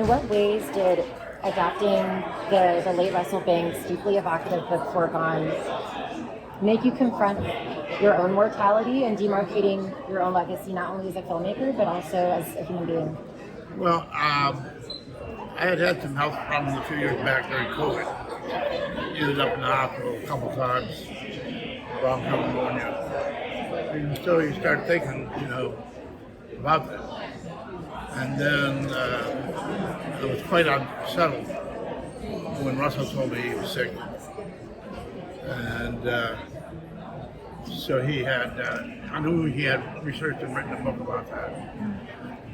in what ways did adapting the late Russell Banks' deeply evocative book Foregone make you confront your own mortality and demarcating your own legacy, not only as a filmmaker, but also as a human being? Well, I had some health problems a few years back during COVID. Ended up in the hospital a couple times, from pneumonia. And so you start thinking, about that. And then I was quite unsettled when Russell told me he was sick. And so he had, I knew he had researched and written a book about that.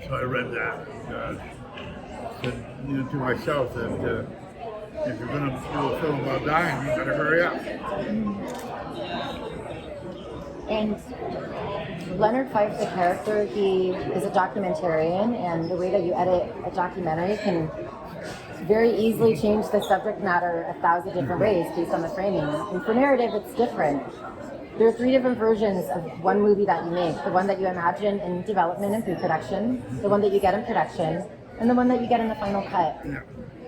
So I read that. Said, to myself that if you're going to do a film about dying, you better hurry up. And Leonard Fife, the character, he is a documentarian, and the way that you edit a documentary can very easily change the subject matter 1,000 different ways based on the framing. And for narrative, it's different. There are 3 different versions of one movie that you make. The one that you imagine in development and pre-production, the one that you get in production, and the one that you get in the final cut. Yeah.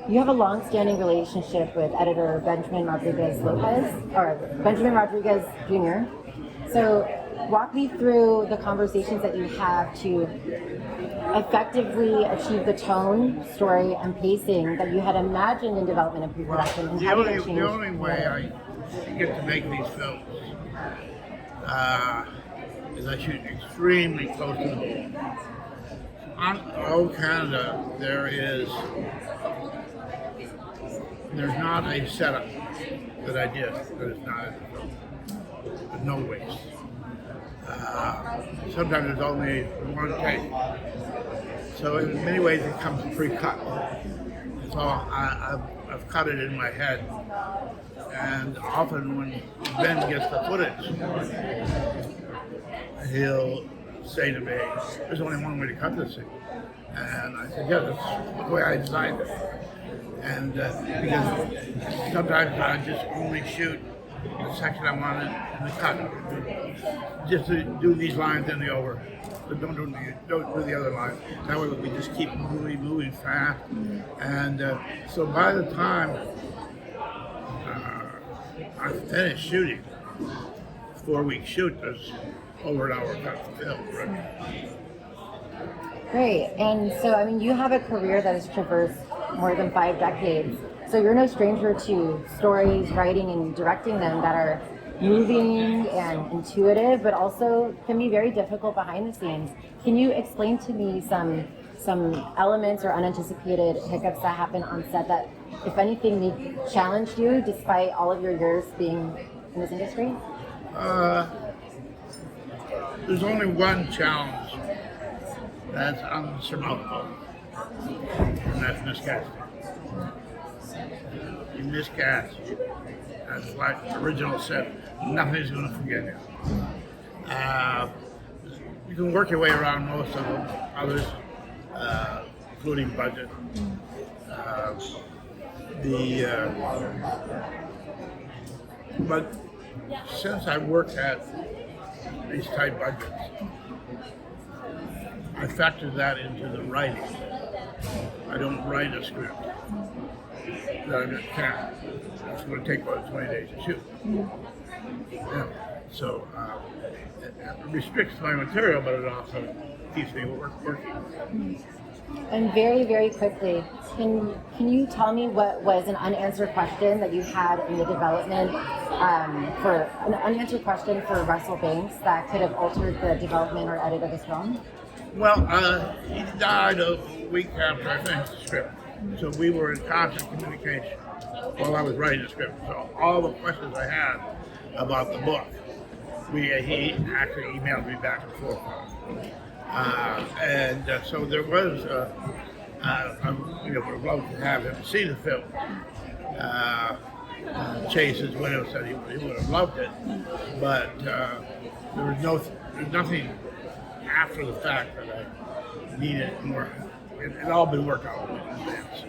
You have a long-standing relationship with editor Benjamin Rodriguez Jr. So walk me through the conversations that you have to effectively achieve the tone, story, and pacing that you had imagined in development and pre-production. And the only way I get to make these films is I shoot extremely close to the ball. On Old Canada, there's not a setup that I did that is not in the film. There's no waste. Sometimes there's only one take. So in many ways it comes pre-cut. So I've cut it in my head. And often when Ben gets the footage, he'll say to me, there's only one way to cut this thing. And I said, yeah, that's the way I designed it. And because sometimes I just only shoot the section I wanted in the cut. Just to do these lines in the over. But don't do the other lines. That way we just keep moving fast. And so by the time I finished shooting, 4-week shoot, there's over an hour cut film. Right? Great. And so, I mean, you have a career that has traversed more than 5 decades. So you're no stranger to stories, writing, and directing them that are moving and intuitive, but also can be very difficult behind the scenes. Can you explain to me some elements or unanticipated hiccups that happen on set that, if anything, challenged you despite all of your years being in this industry? There's only one challenge that's unsurmountable, and that's miscasting. You miscast, as like original said, nothing's going to forget you. You can work your way around most of them, others, including budget. But since I worked at these tight budgets, I factor that into the writing. I don't write a script that I just can't. It's going to take about 20 days to shoot. Yeah. So it restricts my material, but it also keeps me working. And very, very quickly, can you tell me what was an unanswered question that you had in the development for an unanswered question for Russell Banks that could have altered the development or edit of his film? Well, he died a week after I finished the script, so we were in constant communication while I was writing the script. So all the questions I had about the book, he actually emailed me back and forth. So there was, I would love to have him see the film. Chase, his widow, said he would have loved it, but there's nothing after the fact that I needed more. It had all been worked out in advance.